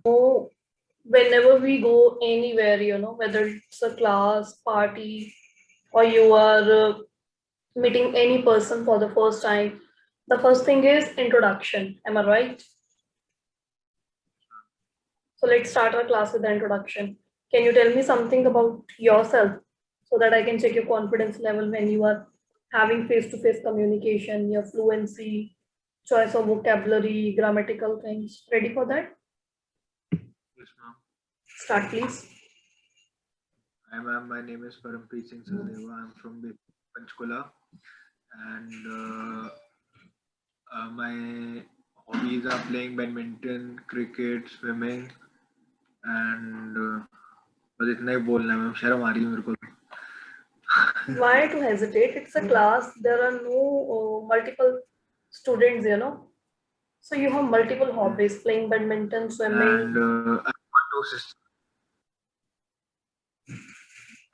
know, whenever we go anywhere, whether it's a class, party, or you are meeting any person for the first time, the first thing is introduction. Am I right? So let's start our class with the introduction. Can you tell me something about yourself so that I can check your confidence level when you are having face-to-face communication, your fluency, choice of vocabulary, grammatical things? Ready for that? Yes, ma'am. Start, please. Hi, ma'am. My name is Parampreet Singh Sasdeva. I'm from Panchkula, and my hobbies are playing badminton, cricket, swimming, and बस इतना ही बोलना है ma'am. शर्म आ रही है मेरे को. Why to hesitate? It's a class. There are no multiple students, So you have multiple hobbies, playing badminton, swimming. And I've got two sisters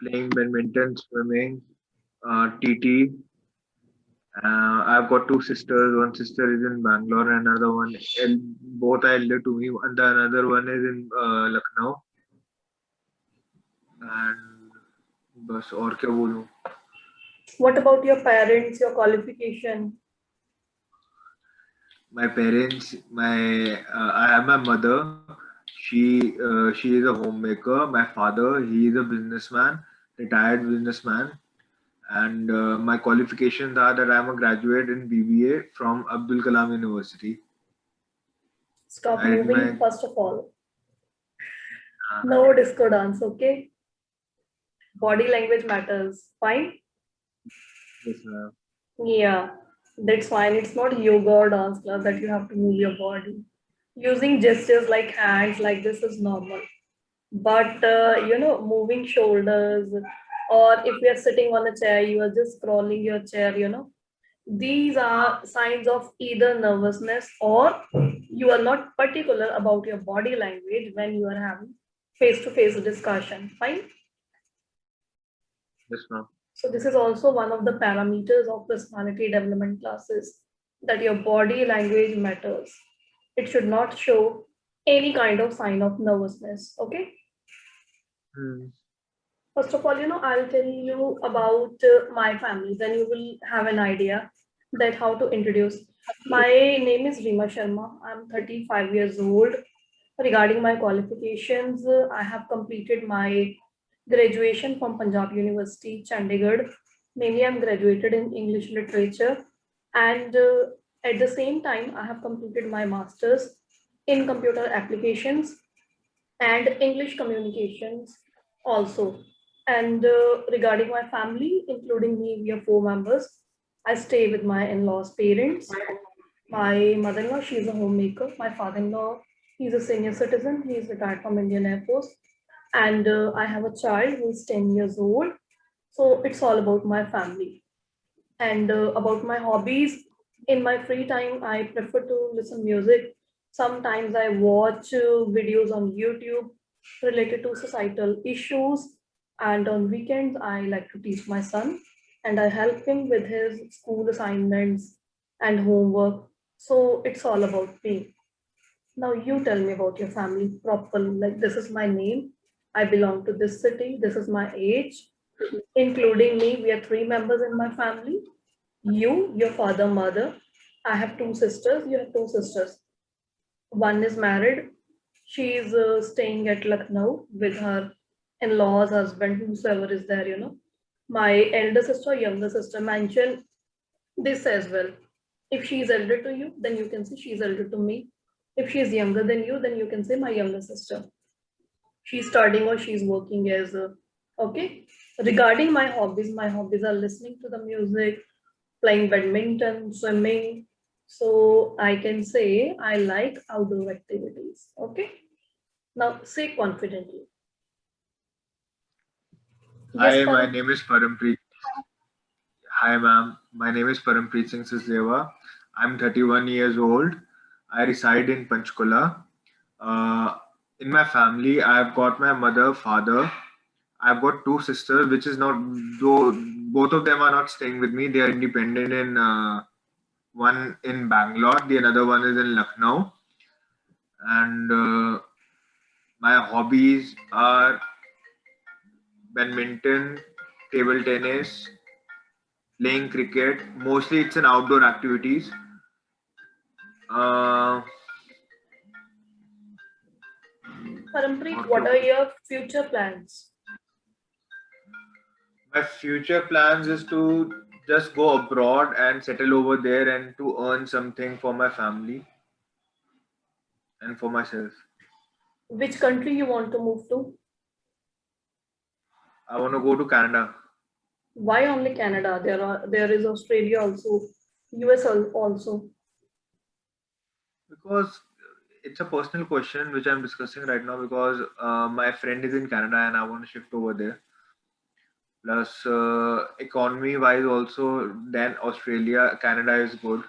playing badminton, swimming, TT. I've got two sisters. One sister is in Bangalore, and another one, both are elder to me. And the another one is in Lucknow. And बस और क्या बोलूं. What about your parents, your qualification? My parents, I have my mother. She is a homemaker. My father, he is a businessman, retired businessman. And my qualifications are that I am a graduate in BBA from Abdul Kalam University. Stop I did moving, my first of all. No disco dance, okay? Body language matters. Fine? yes, ma'am. Yeah, that's fine. It's not yoga or dance class that you have to move your body. Using gestures like hands like this is normal. But moving shoulders, or if we are sitting on a chair, you are just scrolling your chair, these are signs of either nervousness or you are not particular about your body language when you are having face-to-face discussion. Fine. Yes, ma'am. So this is also one of the parameters of personality development classes, that your body language matters. It should not show any kind of sign of nervousness. Okay. Hmm. First of all, I'll tell you about my family. Then you will have an idea that how to introduce. My name is Rima Sharma. I'm 35 years old. Regarding my qualifications, I have completed my graduation from Punjab University, Chandigarh. Mainly, I'm graduated in English literature, and at the same time, I have completed my master's in computer applications and English communications also. And regarding my family, including me, we are 4 members. I stay with my in-laws' parents. My mother-in-law, she's a homemaker. My father-in-law, he's a senior citizen. He's retired from Indian Air Force. And I have a child who's 10 years old. So it's all about my family. And about my hobbies, in my free time, I prefer to listen music. Sometimes I watch videos on YouTube related to societal issues. And on weekends, I like to teach my son and I help him with his school assignments and homework. So it's all about me. Now you tell me about your family properly. Like, this is my name. I belong to this city. This is my age. Including me, we are 3 members in my family. You, your father, mother. I have 2 sisters. You have 2 sisters. One is married. She is staying at Lucknow with her in-laws, husband, whosoever is there. My elder sister, younger sister, mention this as well. If she is elder to you, then you can say she is elder to me. If she is younger than you, then you can say my younger sister. She's studying or she's working as a, okay. Regarding my hobbies are listening to the music, playing badminton, swimming. So I can say I like outdoor activities. Okay. Now say confidently. Yes, Hi, my Param. name is Parampreet. Hi, ma'am. My name is Parampreet Singh Sasdeva. I'm 31 years old. I reside in Panchkula. Uh, in my family, I've got my mother, father. I've got two sisters, which is not, though both of them are not staying with me. They are independent in one in Bangalore, the another one is in Lucknow. And My hobbies are badminton, table tennis, playing cricket. Mostly it's an outdoor activities. Uh, Parampreet, और what क्या are बोलूं? your future plans? My future plans is to just go abroad and settle over there and to earn something for my family and for myself. Which country you want to move to? I want to go to Canada Why only Canada? There is Australia also, US also. because it's a personal question which I'm discussing right now because my friend is in Canada and I want to shift over there. Plus, economy wise, also, then Australia, Canada is good.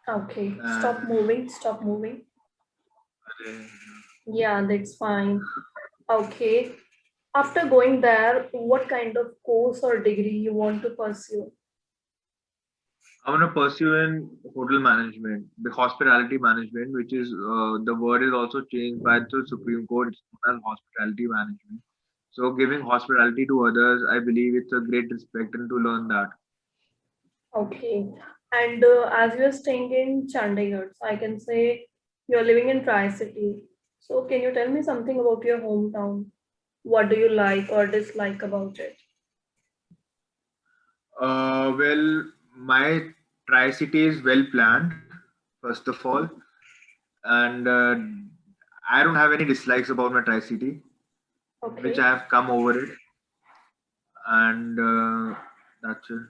Okay, stop And moving, stop moving. Yeah, that's fine. Okay. After going there, what kind of course or degree you want to pursue? I want to pursue in hotel management, the hospitality management, which is the word is also changed by the Supreme Court. It's known as hospitality management. So, giving hospitality to others, I believe it's a great respect and to learn that. Okay. And as you're staying in Chandigarh, so I can say you're living in Tri-City. So can you tell me something about your hometown? What do you like or dislike about it? Well, my Tri City is well planned, first of all, and I don't have any dislikes about my Tri City, which Okay. I have come over it, and that's it.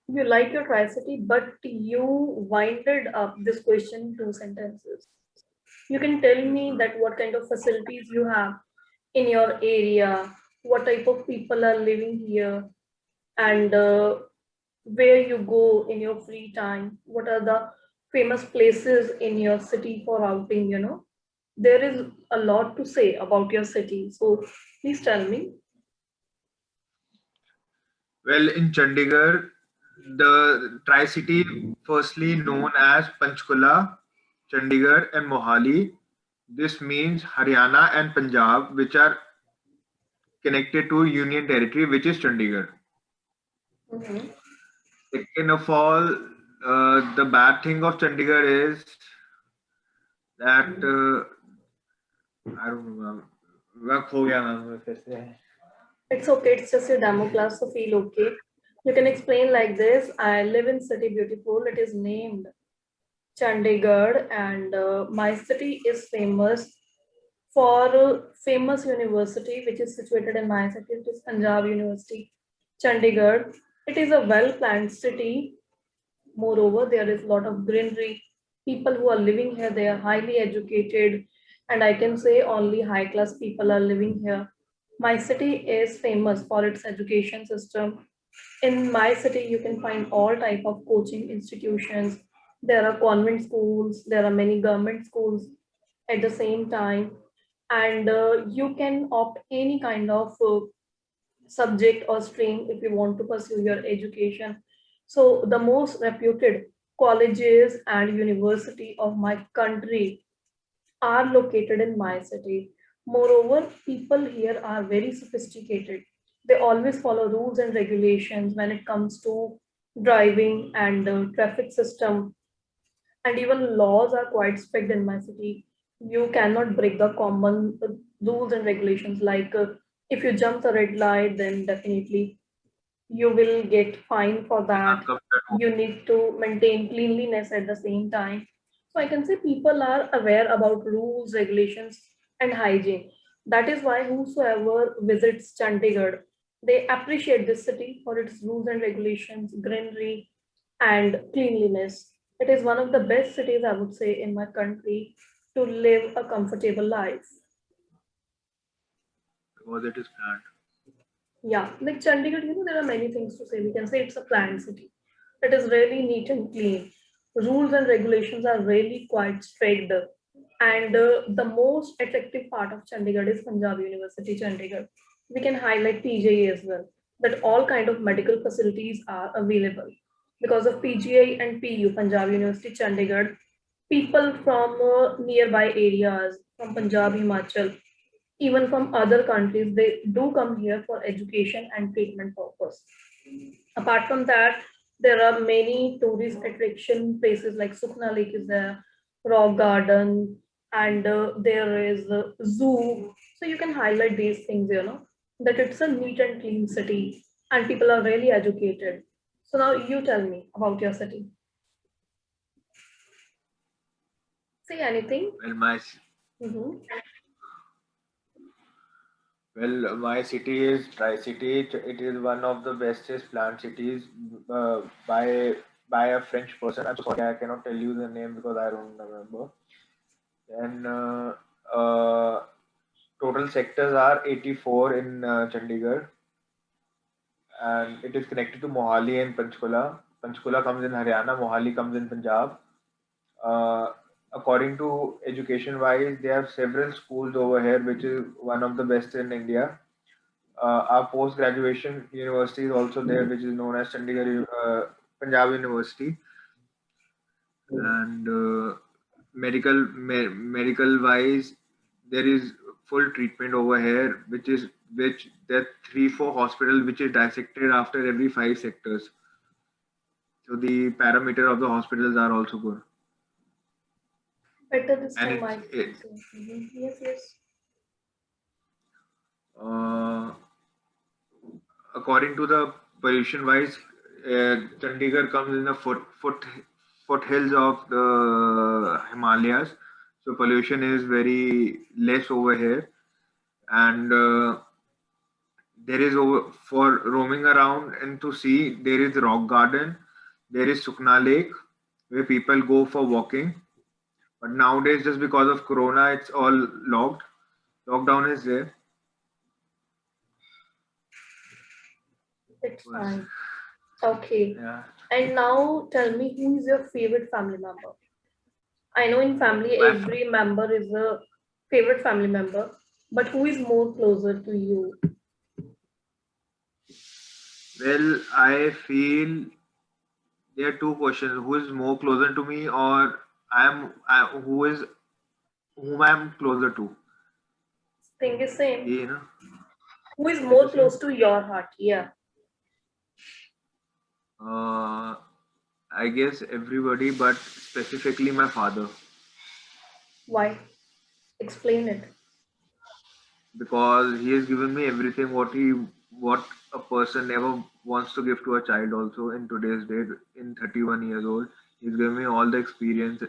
You like your Tri-City, but you winded up this question in two sentences. You can tell me that what kind of facilities you have in your area, what type of people are living here, and where you go in your free time, what are the famous places in your city for outing, there is a lot to say about your city, so please tell me. Well, in Chandigarh, the Tri City, firstly known as Panchkula, Chandigarh, and Mohali. This means Haryana and Punjab, which are connected to Union Territory, which is Chandigarh. Mhm. Second of all, the bad thing of Chandigarh is that I don't know, ma'am. मैं खो गया ma'am फिर से. It's okay, it's just a demo class, so feel okay. You can explain like this: I live in city beautiful, it is named Chandigarh, and my city is famous for famous university which is situated in my city. It is Punjab University, Chandigarh. It is a well-planned city. Moreover, there is a lot of greenery. People who are living here, they are highly educated, and I can say only high-class people are living here. My city is famous for its education system. In my city, you can find all type of coaching institutions. There are convent schools, there are many government schools at the same time, and you can opt any kind of subject or stream if you want to pursue your education. So the most reputed colleges and university of my country are located in my city. Moreover, people here are very sophisticated. They always follow rules and regulations when it comes to driving and traffic system, and even laws are quite strict in my city. You cannot break the common rules and regulations, like if you jump the red light, then definitely you will get fined for that. You need to maintain cleanliness at the same time. So I can say people are aware about rules, regulations, and hygiene. That is why whosoever visits Chandigarh, they appreciate this city for its rules and regulations, greenery, and cleanliness. It is one of the best cities, I would say, in my country to live a comfortable life. Because it is planned. Yeah, like Chandigarh, there are many things to say. We can say it's a planned city. It is really neat and clean. Rules and regulations are really quite strict. And the most attractive part of Chandigarh is Punjab University, Chandigarh. We can highlight PGI as well, that all kind of medical facilities are available. Because of PGI and PU, Punjab University, Chandigarh, people from nearby areas, from Punjab, Himachal, even from other countries, they do come here for education and treatment purpose. Apart from that, there are many tourist attraction places like Sukna Lake is there, Rock Garden, and there is a zoo. So you can highlight these things, that it's a neat and clean city and people are really educated. So now you tell me about your city. Say anything. Well, my Mhm. well, my city is Tri-City. It is one of the bestest planned cities by a French person. I'm so sorry, I cannot tell you the name because I don't remember. Then total sectors are 84 in Chandigarh, and it is connected to Mohali and Panchkula. Panchkula comes in Haryana, Mohali comes in Punjab. Uh, According to education wise, they have several schools over here, which is one of the best in India. Our post graduation university is also there, which is known as Chandigarh Punjab University, and medical wise, there is full treatment over here, which there are 3 4 hospitals which is dissected after every 5 sectors. So the parameter of the hospitals are also good, Better this and time, I think so. Yes, yes. uh, according to the pollution wise, Chandigarh comes in the foothills of the Himalayas, so pollution is very less over here, and there is over for roaming around and to see. There is Rock Garden, there is Sukna Lake where people go for walking. But nowadays, just because of Corona, it's all locked. Lockdown is there. It's Was fine. Okay. yeah. And now tell me, who is your favorite family member? I know in family My every member is a favorite family member, but who is more closer to you? well, I feel there are two questions: who is more closer to me, or who is whom I am closer to? Thing is same. You know, Who is it's the more same. close to your heart? Yeah. Uh, I guess everybody, but specifically my father, Why? Explain it. because he has given me everything what a person never wants to give to a child. Also in today's date, in 31 years old, he's given me all the experience.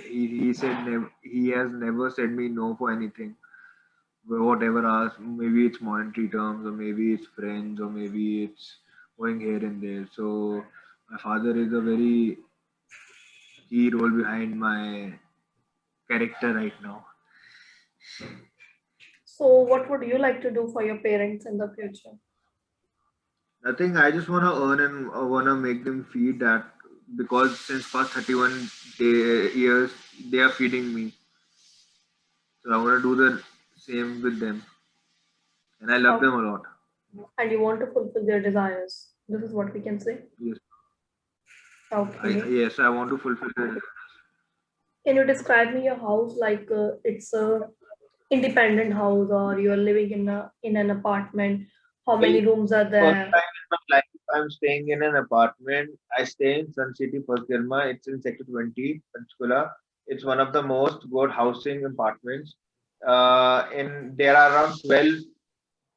He said he has never said me no for anything. Whatever asked, maybe it's monetary terms, or maybe it's friends, or maybe it's going here and there. So my father is a very key role behind my character right now. So, what would you like to do for your parents in the future? Nothing. I just want to earn and want to make them feed that, because since past 31 years they are feeding me. So I want to do the same with them, and I love How, them a lot. and you want to fulfill their desires. This is what we can say. Yes, Okay. yes, I want to fulfill their. Can you describe me your house like it's a independent house or you're living in an apartment? How Well, many rooms are first there? time in my life, I'm staying in an apartment. I stay in Sun City, First Girma. It's in Sector 20, Panchkula. It's one of the most good housing apartments. In there are around 12,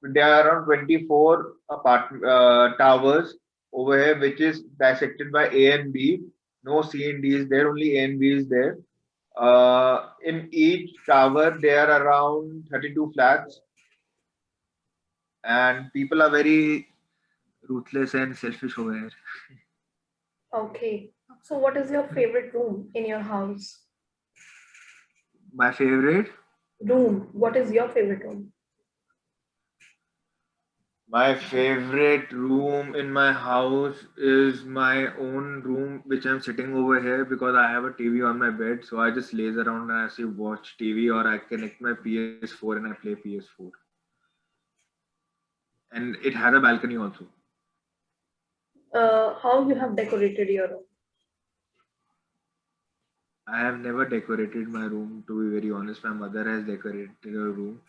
there are around 24 towers over here, which is dissected by A and B. No C and D is there, only A and B is there. In each tower, there are around 32 flats, and people are very ruthless and selfish over here. Okay. So, what is your favorite room in your house? My favorite, Room. What is your favorite room? my favorite room in my house is my own room, which I'm sitting over here because I have a TV on my bed. So I just laze around and I see watch TV, or I connect my PS4 and I play PS4. And it has a balcony also. How you have decorated your room? I have never decorated my room, to be very honest. My mother has decorated her room.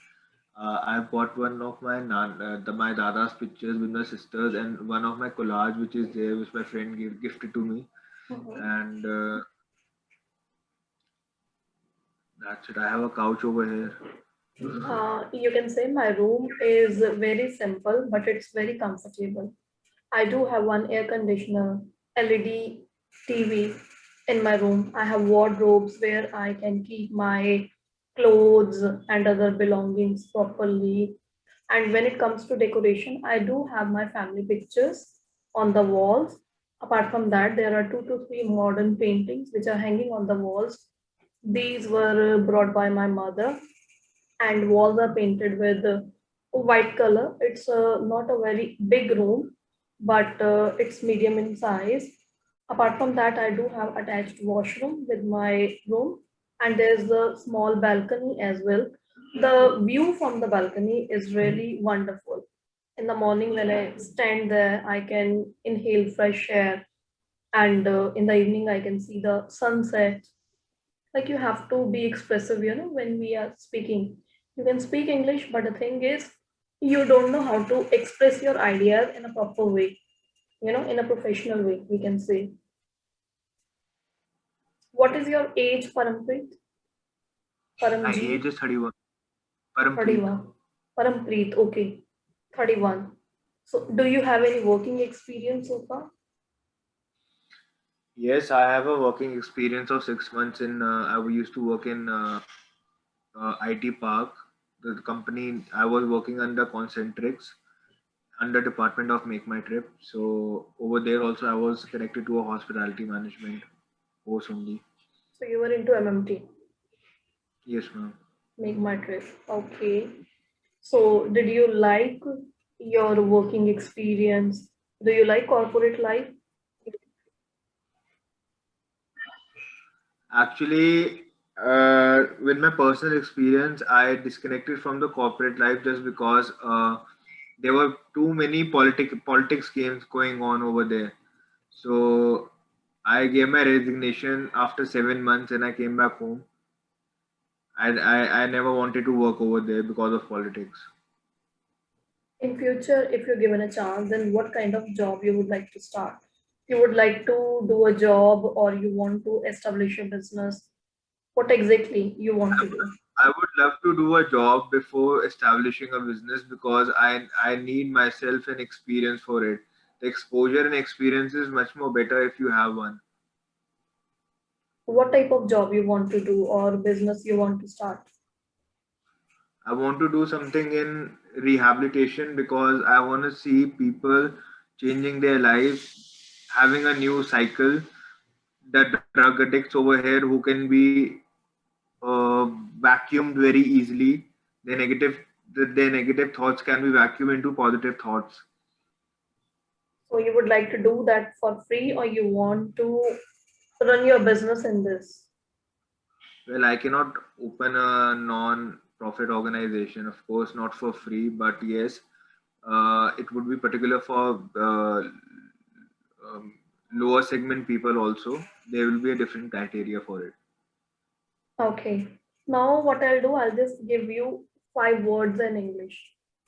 I've got one of my dada's pictures with my sisters, and one of my collage which is there, which my friend gifted to me. Mhm. And that's it. I have a couch over here. You can say my room is very simple, but it's very comfortable. I do have one air conditioner, LED TV in my room. I have wardrobes where I can keep my clothes and other belongings properly. And when it comes to decoration, I do have my family pictures on the walls. Apart from that, there are 2 to 3 modern paintings which are hanging on the walls. These were brought by my mother, and walls are painted with white color. It's not a very big room, but it's medium in size. Apart from that, I do have attached washroom with my room, and there's a small balcony as well. The view from the balcony is really wonderful. In the morning, when I stand there, I can inhale fresh air, and in the evening, I can see the sunset. Like, you have to be expressive, when we are speaking. You can speak English, but the thing is, you don't know how to express your ideas in a proper way, in a professional way, we can say. What is your age, Parampreet? My Paramji? age is 31. Parampreet. 31. Parampreet, okay. 31. So do you have any working experience so far? Yes, I have a working experience of 6 months in. I used to work in IT Park. The company I was working under Concentrix, under Department of Make My Trip. So over there also I was connected to a hospitality management course only. So you were into MMT, Yes, ma'am. make my trip. Okay. So did you like your working experience? Do you like corporate life? Actually, with my personal experience, I disconnected from the corporate life just because there were too many politics games going on over there. So I gave my resignation after 7 months, and I came back home. I never wanted to work over there because of politics. In future, if you're given a chance, then what kind of job you would like to start? You would like to do a job, or you want to establish a business? What exactly you want to do? I would love to do a job before establishing a business because I need myself an experience for it. The exposure and experience is much more better if you have one. What type of job you want to do or business you want to start? I want to do something in rehabilitation because I want to see people changing their lives, having a new cycle. The drug addicts over here who can be vacuumed very easily. Their negative, their negative thoughts can be vacuumed into positive thoughts. So you would like to do that for free, or you want to run your business in this? Well, I cannot open a non-profit organization, of course, not for free, but yes, it would be particular for um, lower segment people also. There will be a different criteria for it. Okay. Now what I'll do, I'll just give you 5 words in English.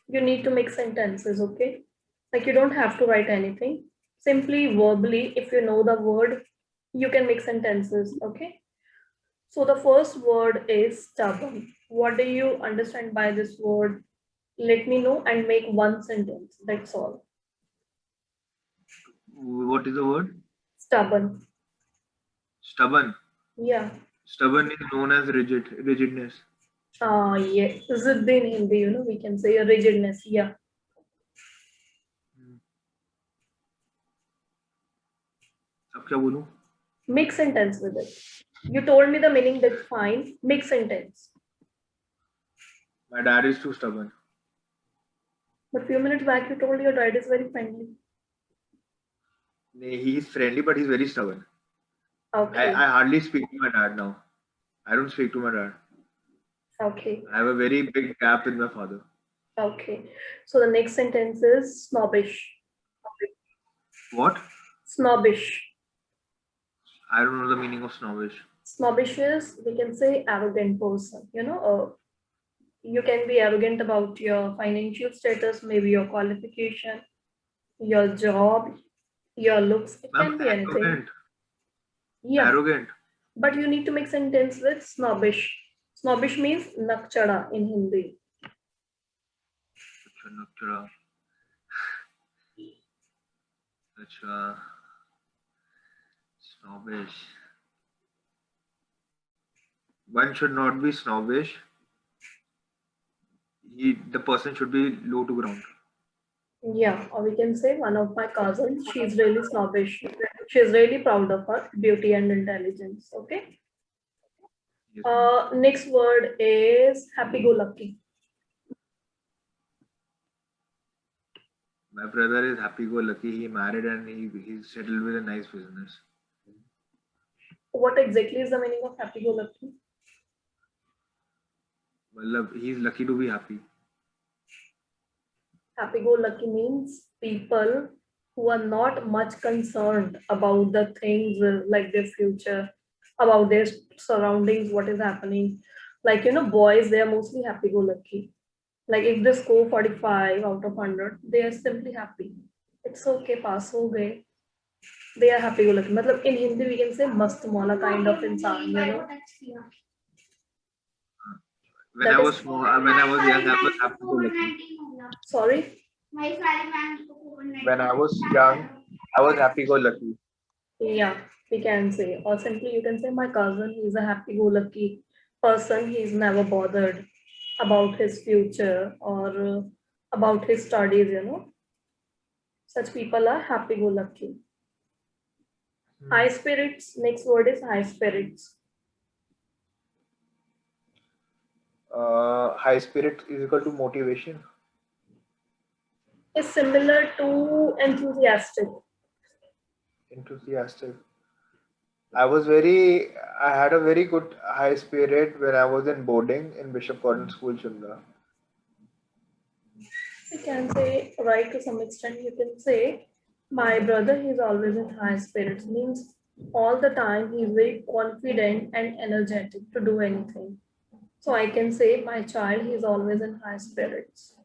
You need to make sentences, okay? Like, you don't have to write anything. Simply verbally, if you know the word, you can make sentences, okay? So the first word is stubborn. What do you understand by this word? Let me know and make one sentence. That's all. What is the word? Stubborn. Stubborn. Yeah. Stubborn is known as rigidness. Yes. Zidd in Hindi, we can say a rigidness. Yeah. Hmm. अब क्या बोलूं? Make sentence with it. You told me the meaning, that's fine. Make sentence. My dad is too stubborn. But few minutes back you told your dad is very friendly. He is friendly, but he's very stubborn. I Okay. hardly speak to my dad now. I don't speak to my dad. Okay. I have a very big gap with my father. Okay. So the next sentence is snobbish. What? Snobbish. I don't know the meaning of snobbish. Snobbish is, we can say, arrogant person. You can be arrogant about your financial status, maybe your qualification, your job, your looks. It Ma'am, can be anything. arrogant. Yeah, Arrogant. but you need to make sentence with snobbish. Snobbish means nakchada in Hindi. अच्छा, नकचड़ा. अच्छा, snobbish. One should not be snobbish. The person should be low to ground. Yeah, or we can say one of my cousins, she's really snobbish. She's really proud of her beauty and intelligence. Okay. Yes, ma'am. Next word is happy-go-lucky. My brother is happy-go-lucky. He married and he's settled with a nice business. What exactly is the meaning of happy-go-lucky? Well, he's lucky to be happy. Happy-go-lucky means people who are not much concerned about the things like their future, about their surroundings, what is happening. Like, boys, they are mostly happy-go-lucky. Like if they score 45 out of 100, they are simply happy. It's okay, pass ho gaye. They are happy go lucky. मतलब in Hindi we can say mast maula kind of insan. When That I is was small, when I was young, I was happy-go-lucky. sorry. When I was young, I was happy-go-lucky. Yeah, we can say, or simply you can say my cousin. He's a happy go lucky person. He's never bothered about his future or about his studies. Such people are happy go lucky. High spirits. Next word is high spirits. High spirit is equal to motivation. Is similar to enthusiastic. Enthusiastic. I had a very good high spirit when I was in boarding in Bishop Cotton School, Shimla. You can say, right, to some extent, you can say, my brother, he's always in high spirits, means all the time he's very confident and energetic to do anything. So I can say, my child, he's always in high spirits.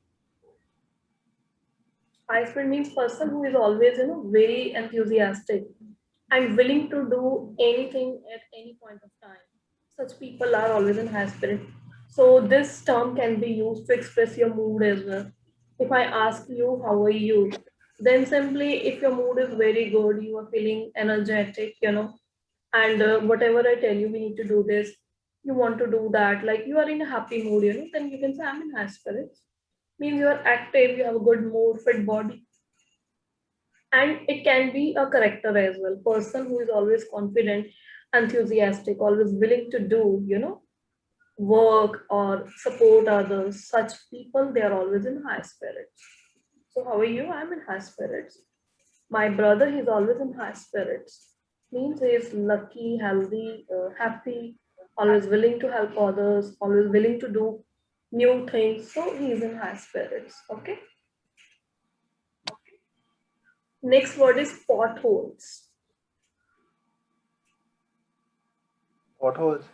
High spirit means person who is always, very enthusiastic and willing to do anything at any point of time. Such people are always in high spirit. So this term can be used to express your mood as well. If I ask you, how are you? Then simply, if your mood is very good, you are feeling energetic, and whatever I tell you, we need to do this, you want to do that, like you are in a happy mood, then you can say, I'm in high spirits. Means you are active, you have a good mood, fit body. And it can be a character as well, person who is always confident, enthusiastic, always willing to do, work or support others. Such people, they are always in high spirits. So how are you? I'm in high spirits. My brother, he's always in high spirits. Means he is lucky, healthy, happy, always willing to help others, always willing to do new things. So he's in high spirits. Okay. Next word is potholes. Potholes.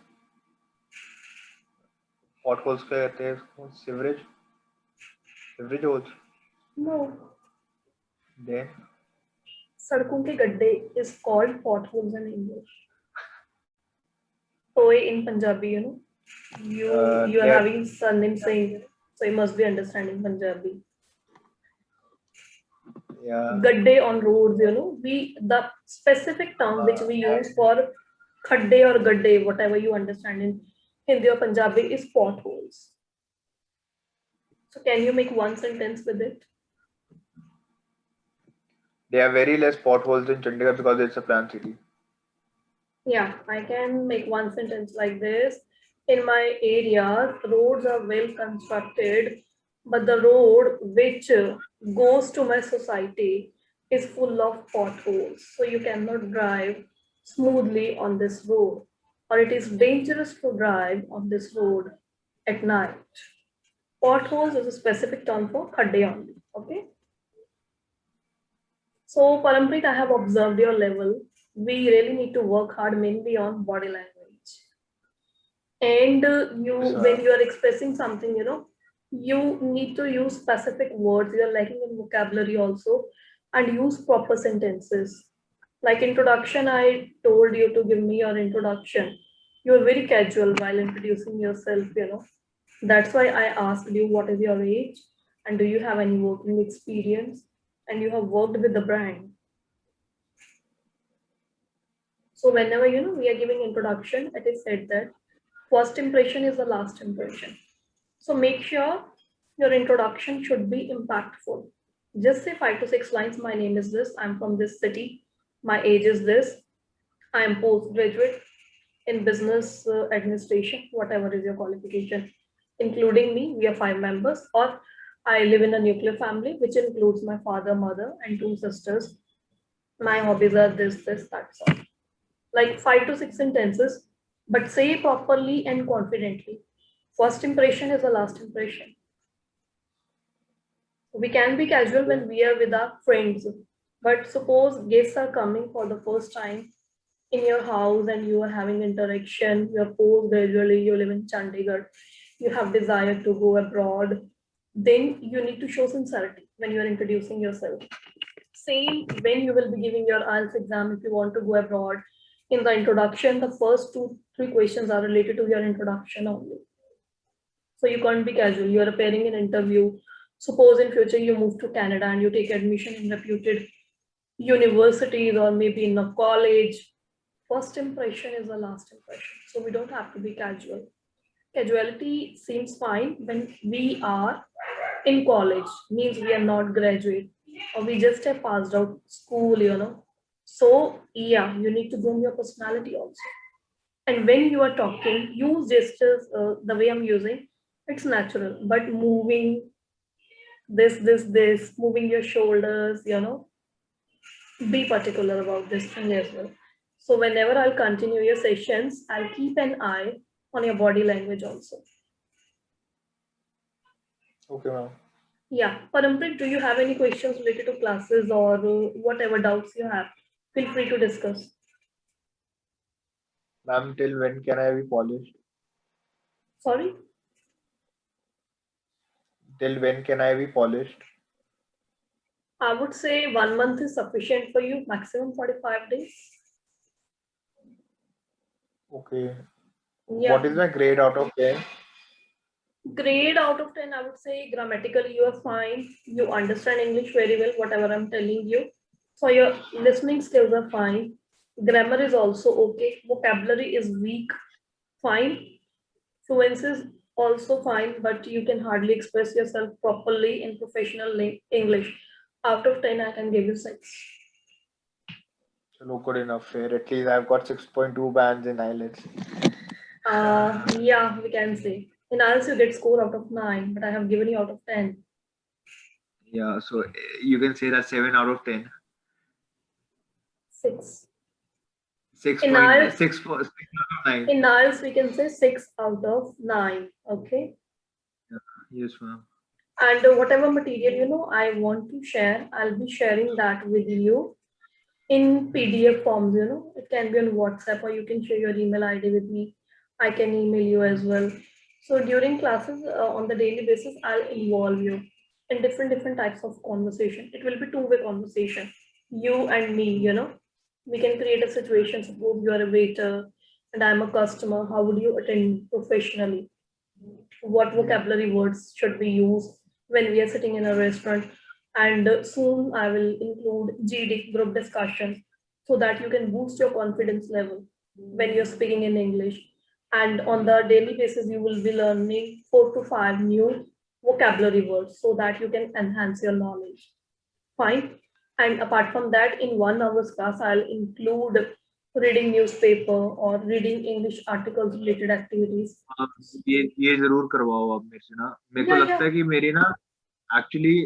Potholes क्या कहते हैं इसको? Sewerage. Sewerage holes. No. Then सड़कों के गड्ढे is called potholes in English. Toy in Punjabi. You are yeah, having surname saying, so you must be understanding Punjabi. yeah. Gadde on roads, the specific term which we use for khadde or gadde, whatever you understand in Hindi or Punjabi, is potholes. So can you make one sentence with it? There are very less potholes in Chandigarh because it's a planned city. Yeah, I can make one sentence like this. In my area, roads are well constructed, but the road which goes to my society is full of potholes. So you cannot drive smoothly on this road, or it is dangerous to drive on this road at night. Potholes is a specific term for khadde only. Okay. So, Parampreet, I have observed your level. We really need to work hard mainly on body language. And Yes, when ma'am. you are expressing something, you need to use specific words. You are lacking in vocabulary also, and use proper sentences. Like introduction, I told you to give me your introduction. You are very casual while introducing yourself. That's why I asked you what is your age and do you have any working experience and you have worked with the brand. So whenever we are giving introduction, it is said that first impression is the last impression. So make sure your introduction should be impactful. Just say 5 to 6 lines. My name is this. I'm from this city. My age is this. I am postgraduate in business administration, whatever is your qualification, including me. We are 5 members. Or I live in a nuclear family, which includes my father, mother, and 2 sisters. My hobbies are this, this, that's all. Like 5 to 6 sentences, but say properly and confidently. First impression is the last impression. We can be casual Okay. when we are with our friends, but suppose guests are coming for the first time in your house and you are having interaction, you're postgradually, you live in Chandigarh, you have desire to go abroad, then you need to show sincerity when you're introducing yourself. Same when you will be giving your IELTS exam if you want to go abroad. In the introduction, the first 2, 3 questions are related to your introduction only. So you can't be casual. You are appearing in interview. Suppose in future you move to Canada and you take admission in reputed universities or maybe in a college. First impression is the last impression. So we don't have to be casual. Casuality seems fine when we are in college, means we are not graduate or we just have passed out school. So yeah, you need to groom your personality also. And when you are talking, use gestures the way I'm using. It's natural, but moving this, moving your shoulders, be particular about this thing as well. So whenever I'll continue your sessions, I'll keep an eye on your body language also. Okay, ma'am. Yeah, Paramprit, do you have any questions related to classes or whatever doubts you have? Feel free to discuss. Ma'am, till when can I be polished? Sorry, Till when can I be polished? I would say 1 month is sufficient for you, maximum 45 days. Okay. What Yeah, is my grade out of 10? grade out of 10, I would say grammatically you are fine. You understand English very well, whatever I'm telling you. So your listening skills are fine. Grammar is also okay. Vocabulary is weak, fine. Fluency is also fine, but you can hardly express yourself properly in professional English. Out of 10, I can give you 6. So good enough. Fair. At least I've got 6.2 bands in IELTS. Yeah, we can say. In IELTS, you get score out of 9, but I have given you out of 10. Yeah, so you can say that 7 out of 10. 6. 6 In point IELTS, 6, 6 out of 9. in IELTS, we can say 6 out of 9. Okay. Yes, ma'am. And whatever material I want to share, I'll be sharing that with you in PDF forms. It can be on WhatsApp or you can share your email ID with me. I can email you as well. So during classes on the daily basis, I'll involve you in different types of conversation. It will be two-way conversation, you and me. We can create a situation. Suppose you are a waiter and I'm a customer. How would you attend professionally? What vocabulary words should be used when we are sitting in a restaurant? And soon I will include GD, group discussions, so that you can boost your confidence level when you're speaking in English. And on the daily basis, you will be learning 4 to 5 new vocabulary words so that you can enhance your knowledge. Fine. And apart from that, in 1 hour's class, I'll include reading newspaper or reading English articles related activities. आप ये जरूर करवाओ आप मेरे से ना मेरे को Yeah, लगता yeah. है कि मेरी ना एक्चुअली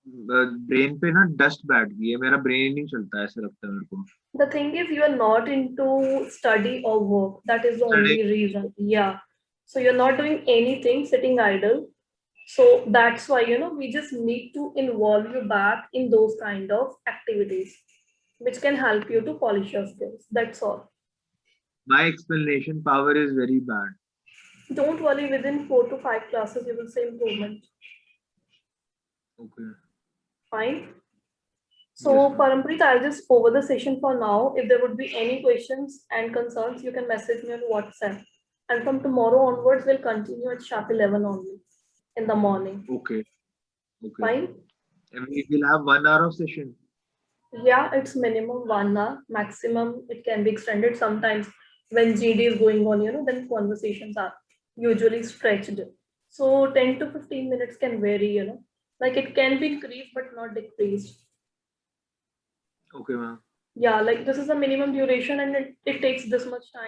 ब्रेन पे ना डस्ट बैठ गई है मेरा ब्रेन ही नहीं चलता है ऐसा लगता है मेरे को The thing is, you are not into study or work. That is the study only reason. Yeah. So you're not doing anything, sitting idle. So that's why, we just need to involve you back in those kind of activities, which can help you to polish your skills. That's all. My explanation power is very bad Don't worry, within 4 to 5 classes, you will see improvement. Okay. Fine. Yes, So, ma'am. Parampreet, I'll just over the session for now. If there would be any questions and concerns, you can message me on WhatsApp. And from tomorrow onwards, we'll continue at sharp 11 only in the morning. Okay. Okay. Fine? And we will have 1 hour of session. Yeah, it's minimum 1 hour. Maximum, it can be extended sometimes when GD is going on, then conversations are usually stretched. So 10 to 15 minutes can vary, like it can be increased but not decreased. Okay, ma'am. Yeah, like this is the minimum duration and it takes this much time.